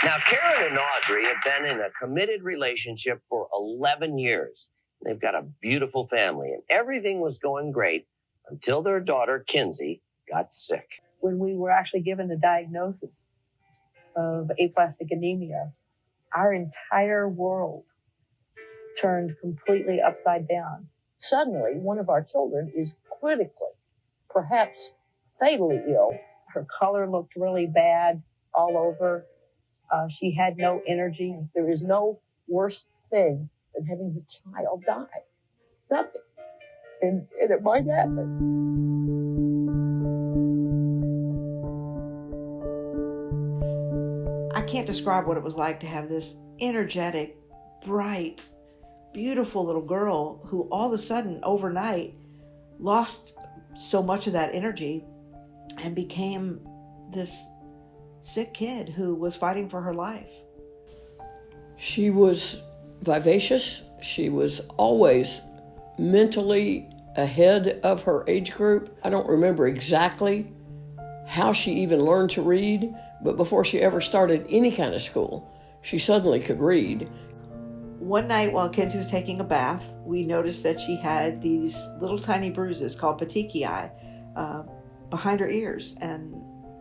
Now, Karen and Audrey have been in a committed relationship for 11 years. They've got a beautiful family, and everything was going great until their daughter, Kinsey, got sick. When we were actually given the diagnosis of aplastic anemia, our entire world turned completely upside down. Suddenly, one of our children is critically, perhaps fatally ill. Her color looked really bad all over. She had no energy. There is no worse thing than having the child die. Nothing. And it might happen. I can't describe what it was like to have this energetic, bright, beautiful little girl who all of a sudden overnight lost so much of that energy and became this sick kid who was fighting for her life. She was vivacious. She was always mentally ahead of her age group. I don't remember exactly how she even learned to read, but before she ever started any kind of school, she suddenly could read. One night while Kinsey was taking a bath, we noticed that she had these little tiny bruises called petechiae behind her ears and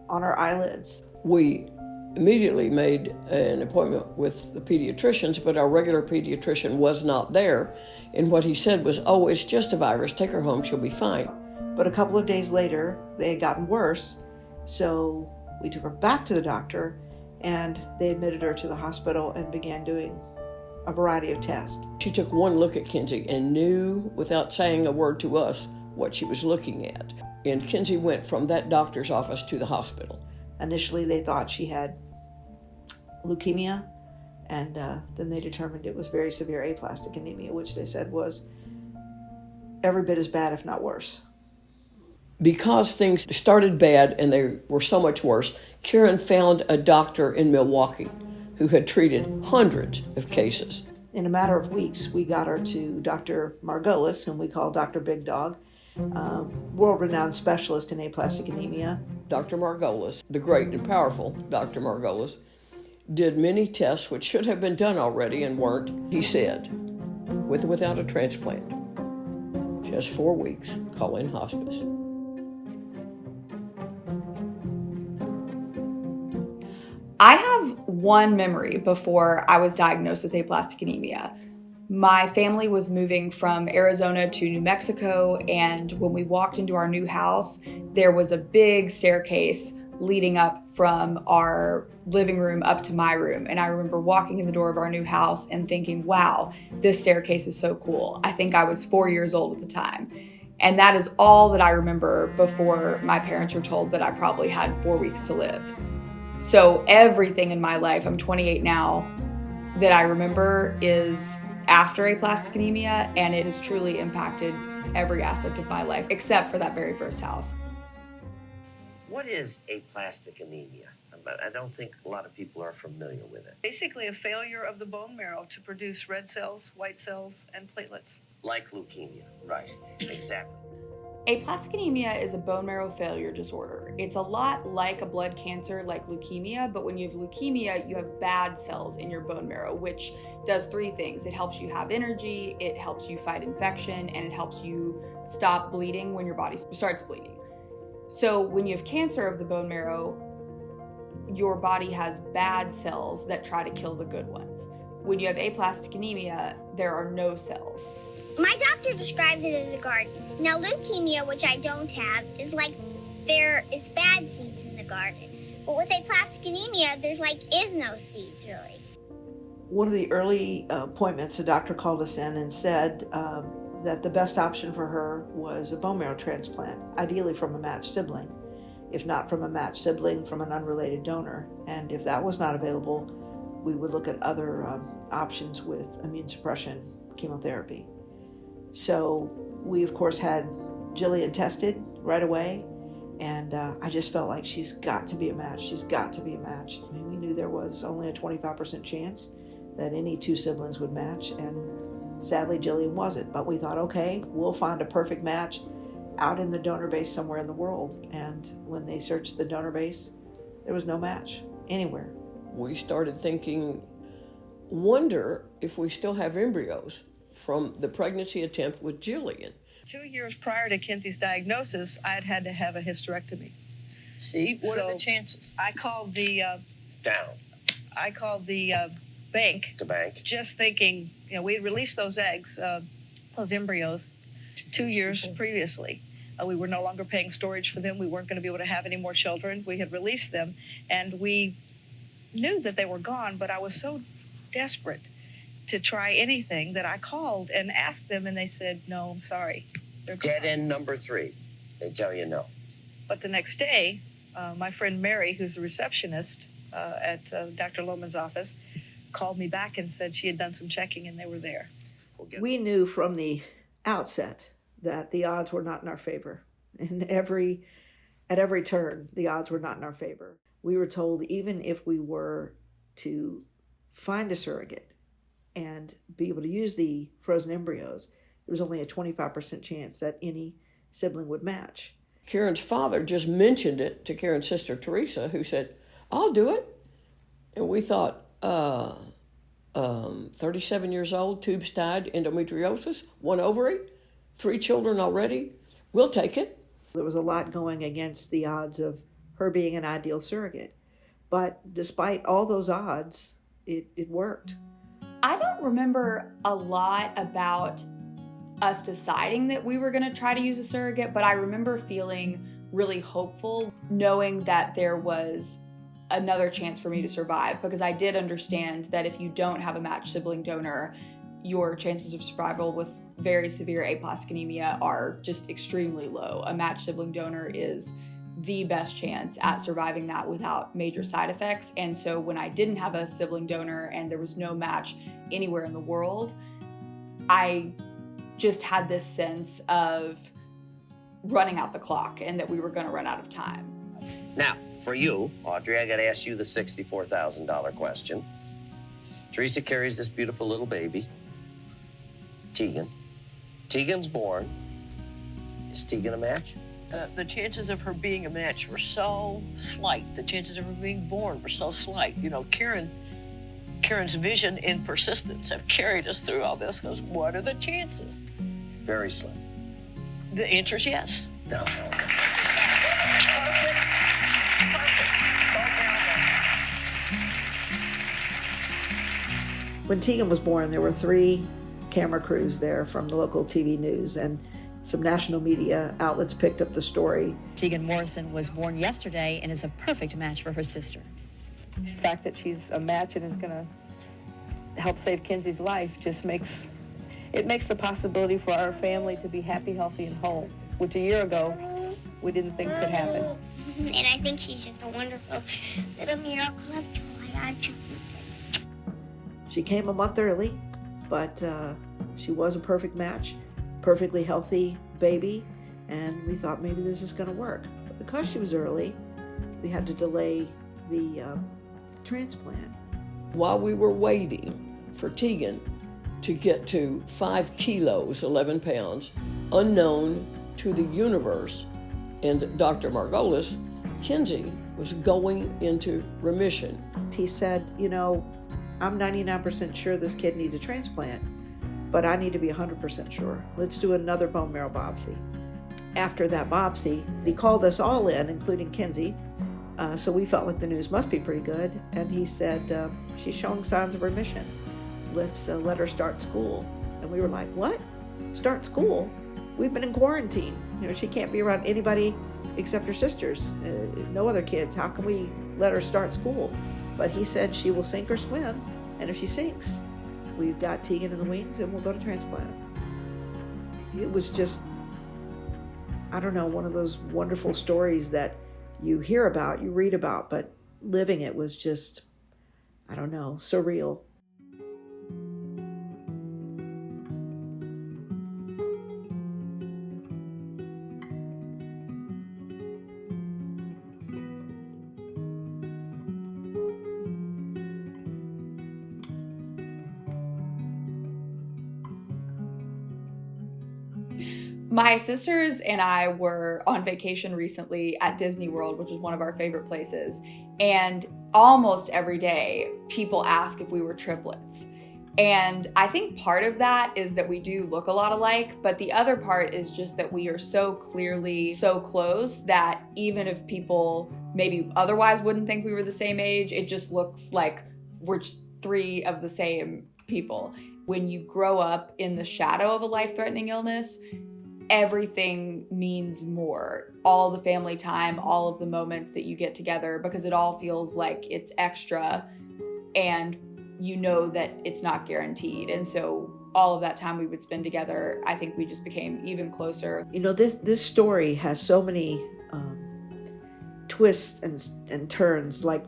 on her eyelids. We immediately made an appointment with the pediatricians, but our regular pediatrician was not there. And what he said was, oh, it's just a virus. Take her home. She'll be fine. But a couple of days later, they had gotten worse. So we took her back to the doctor, and they admitted her to the hospital and began doing a variety of tests. She took one look at Kinsey and knew, without saying a word to us, what she was looking at. And Kinsey went from that doctor's office to the hospital. Initially, they thought she had leukemia, and then they determined it was very severe aplastic anemia, which they said was every bit as bad, if not worse. Because things started bad and they were so much worse, Karen found a doctor in Milwaukee who had treated hundreds of cases. In a matter of weeks, we got her to Dr. Margolis, whom we call Dr. Big Dog, world-renowned specialist in aplastic anemia. Dr. Margolis, the great and powerful Dr. Margolis, did many tests which should have been done already and weren't. He said, with or without a transplant, just 4 weeks, call in hospice. I have one memory before I was diagnosed with aplastic anemia. My family was moving from Arizona to New Mexico, and when we walked into our new house, there was a big staircase leading up from our living room up to my room. And I remember walking in the door of our new house and thinking, wow, this staircase is so cool. I think I was 4 years old at the time. And that is all that I remember before my parents were told that I probably had 4 weeks to live. So everything in my life, I'm 28 now, that I remember is after aplastic anemia, and it has truly impacted every aspect of my life, except for that very first house. What is aplastic anemia? I don't think a lot of people are familiar with it. Basically a failure of the bone marrow to produce red cells, white cells, and platelets. Like leukemia, right, exactly. Aplastic anemia is a bone marrow failure disorder. It's a lot like a blood cancer, like leukemia, but when you have leukemia, you have bad cells in your bone marrow, which does three things. It helps you have energy, it helps you fight infection, and it helps you stop bleeding when your body starts bleeding. So when you have cancer of the bone marrow, your body has bad cells that try to kill the good ones. When you have aplastic anemia, there are no cells. My doctor describes it as a garden. Now, leukemia, which I don't have, is like there is bad seeds in the garden. But with aplastic anemia, there's is no seeds, really. One of the early appointments, the doctor called us in and said that the best option for her was a bone marrow transplant, ideally from a matched sibling. If not from a matched sibling, from an unrelated donor. And if that was not available, we would look at other options with immune suppression chemotherapy. So we, of course, had Jillian tested right away, and I just felt like she's got to be a match. She's got to be a match. I mean, we knew there was only a 25% chance that any two siblings would match, and sadly, Jillian wasn't. But we thought, okay, we'll find a perfect match out in the donor base somewhere in the world. And when they searched the donor base, there was no match anywhere. we started thinking, wonder if we still have embryos from the pregnancy attempt with Jillian. 2 years prior to Kinsey's diagnosis, I had had to have a hysterectomy. See, what are the chances? I called the bank. The bank. Just thinking, we had released those eggs, those embryos, 2 years previously. We were no longer paying storage for them. We weren't going to be able to have any more children. We had released them, and we knew that they were gone, but I was so desperate to try anything that I called and asked them, and they said, no, I'm sorry. They're gone. Dead end number 3. They tell you no. But the next day, my friend Mary, who's a receptionist at Dr. Lohman's office, called me back and said she had done some checking and they were there. We knew from the outset that the odds were not in our favor. At every turn, the odds were not in our favor. We were told even if we were to find a surrogate and be able to use the frozen embryos, there was only a 25% chance that any sibling would match. Karen's father just mentioned it to Karen's sister Teresa, who said, I'll do it. And we thought, 37 years old, tubes tied, endometriosis, 1 ovary, 3 children already, we'll take it. There was a lot going against the odds of her being an ideal surrogate. But despite all those odds, it worked. I don't remember a lot about us deciding that we were going to try to use a surrogate, but I remember feeling really hopeful, knowing that there was another chance for me to survive, because I did understand that if you don't have a matched sibling donor, your chances of survival with very severe aplastic anemia are just extremely low. A matched sibling donor is the best chance at surviving that without major side effects. And so when I didn't have a sibling donor and there was no match anywhere in the world, I just had this sense of running out the clock and that we were going to run out of time. Now, for you, Audrey, I got to ask you the $64,000 question. Teresa carries this beautiful little baby, Tegan. Tegan's born. Is Tegan a match? The chances of her being a match were so slight. The chances of her being born were so slight. Karen's vision and persistence have carried us through all this, because what are the chances? Very slim. The answer is yes. No. When Tegan was born, there were 3 camera crews there from the local TV news, and some national media outlets picked up the story. Kinsey Morrison was born yesterday and is a perfect match for her sister. The fact that she's a match and is going to help save Kinsey's life just makes the possibility for our family to be happy, healthy, and whole, which a year ago we didn't think could happen. And I think she's just a wonderful little miracle of joy. She came a month early, but she was a perfect match, perfectly healthy baby, and we thought maybe this is going to work. But because she was early, we had to delay the transplant. While we were waiting for Tegan to get to 5 kilos, 11 pounds, unknown to the universe and Dr. Margolis, Kinsey was going into remission. He said, I'm 99% sure this kid needs a transplant, but I need to be 100% sure. Let's do another bone marrow biopsy. After that biopsy, he called us all in, including Kinsey, so we felt like the news must be pretty good, and he said, she's showing signs of remission. Let's let her start school. And we were like, what? Start school? We've been in quarantine. She can't be around anybody except her sisters, no other kids. How can we let her start school? But he said she will sink or swim, and if she sinks, we've got Tegan in the wings and we'll go to transplant. It was just, one of those wonderful stories that you hear about, you read about, but living it was just, surreal. My sisters and I were on vacation recently at Disney World, which is one of our favorite places. And almost every day, people ask if we were triplets. And I think part of that is that we do look a lot alike, but the other part is just that we are so clearly so close that even if people maybe otherwise wouldn't think we were the same age, it just looks like we're three of the same people. When you grow up in the shadow of a life-threatening illness, everything means more. All the family time, all of the moments that you get together, because it all feels like it's extra and you know that it's not guaranteed. And so all of that time we would spend together, I think we just became even closer. You know, this story has so many twists and turns, like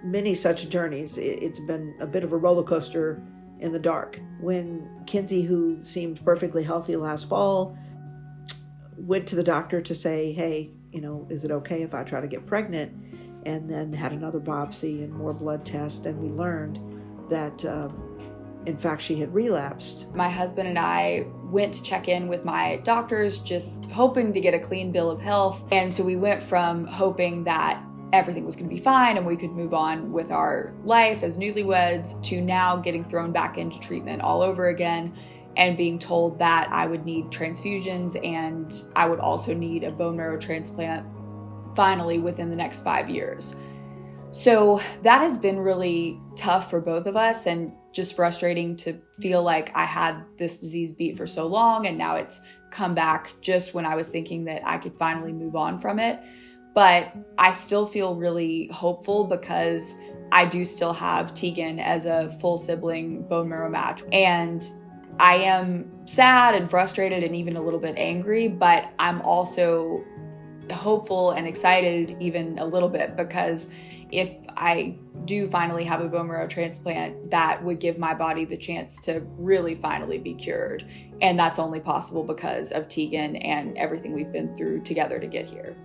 many such journeys. It's been a bit of a roller coaster in the dark. When Kinsey, who seemed perfectly healthy last fall, went to the doctor to say, hey, you know, is it okay if I try to get pregnant? And then had another biopsy and more blood tests, and we learned that in fact she had relapsed. My husband and I went to check in with my doctors, just hoping to get a clean bill of health. And so we went from hoping that everything was going to be fine and we could move on with our life as newlyweds to now getting thrown back into treatment all over again and being told that I would need transfusions and I would also need a bone marrow transplant finally within the next 5 years. So that has been really tough for both of us and just frustrating to feel like I had this disease beat for so long and now it's come back just when I was thinking that I could finally move on from it. But I still feel really hopeful because I do still have Tegan as a full sibling bone marrow match. And I am sad and frustrated and even a little bit angry, but I'm also hopeful and excited even a little bit because if I do finally have a bone marrow transplant, that would give my body the chance to really finally be cured. And that's only possible because of Tegan and everything we've been through together to get here.